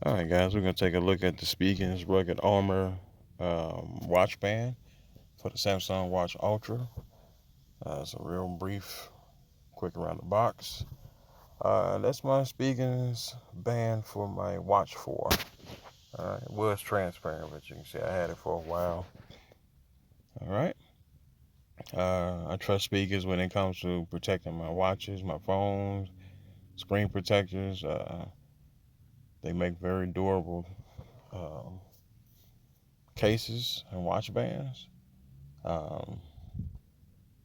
Alright guys, we're going to take a look at the Spigen Rugged Armor watch band for the Samsung Watch Ultra. It's a real brief, quick around the box. That's my Spigen's band for my Watch 4. It was transparent, but you can see I had it for a while. Alright. I trust Spigen's when it comes to protecting my watches, my phones, screen protectors. They make very durable cases and watch bands.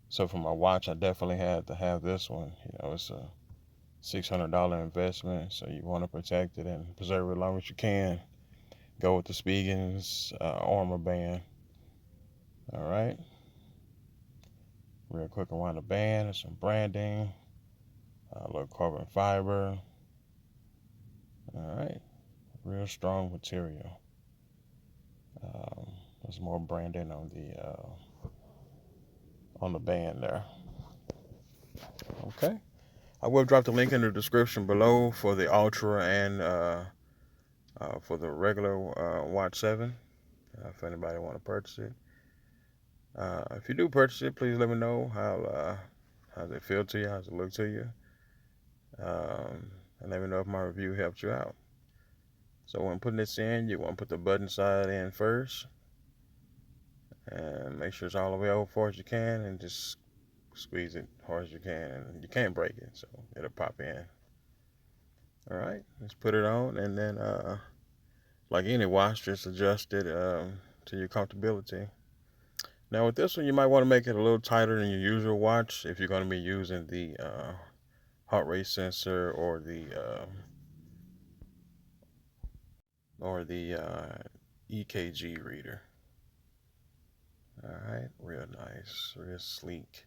So for my watch, I definitely had to have this one. It's a $600 investment, so you want to protect it and preserve it as long as you can. Go with the Spigen's armor band. All right. Real quick around the band, there's some branding, a little carbon fiber. All right. Real strong material. There's more branding on the band there. Okay. I will drop the link in the description below for the Ultra and for the regular Watch 7, if anybody want to purchase it. If you do purchase it, please let me know how does it feel to you, how does it look to you, and let me know if my review helped you out. So when putting this in, you want to put the button side in first, and make sure it's all the way over far as you can, and just squeeze it hard as you can. And you can't break it, so it'll pop in. All right, let's put it on, and then like any watch, just adjust it to your comfortability. Now with this one, you might want to make it a little tighter than your usual watch if you're going to be using the heart rate sensor or the EKG reader. All right, real nice, real sleek.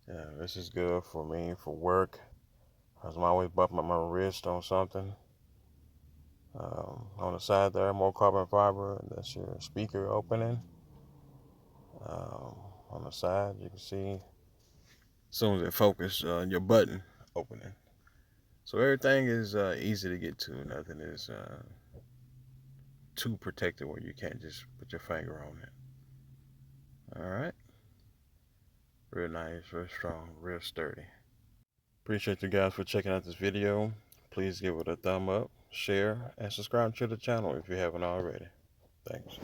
Yeah, this is good for me for work. I'm always bumping my wrist on something. On the side there, more carbon fiber. That's your speaker opening. On the side, you can see as soon as it focuses, your button opening. So everything is easy to get to. Nothing is too protected where you can't just put your finger on it. All right. Real nice, real strong, real sturdy. Appreciate you guys for checking out this video. Please give it a thumb up, share, and subscribe to the channel if you haven't already. Thanks.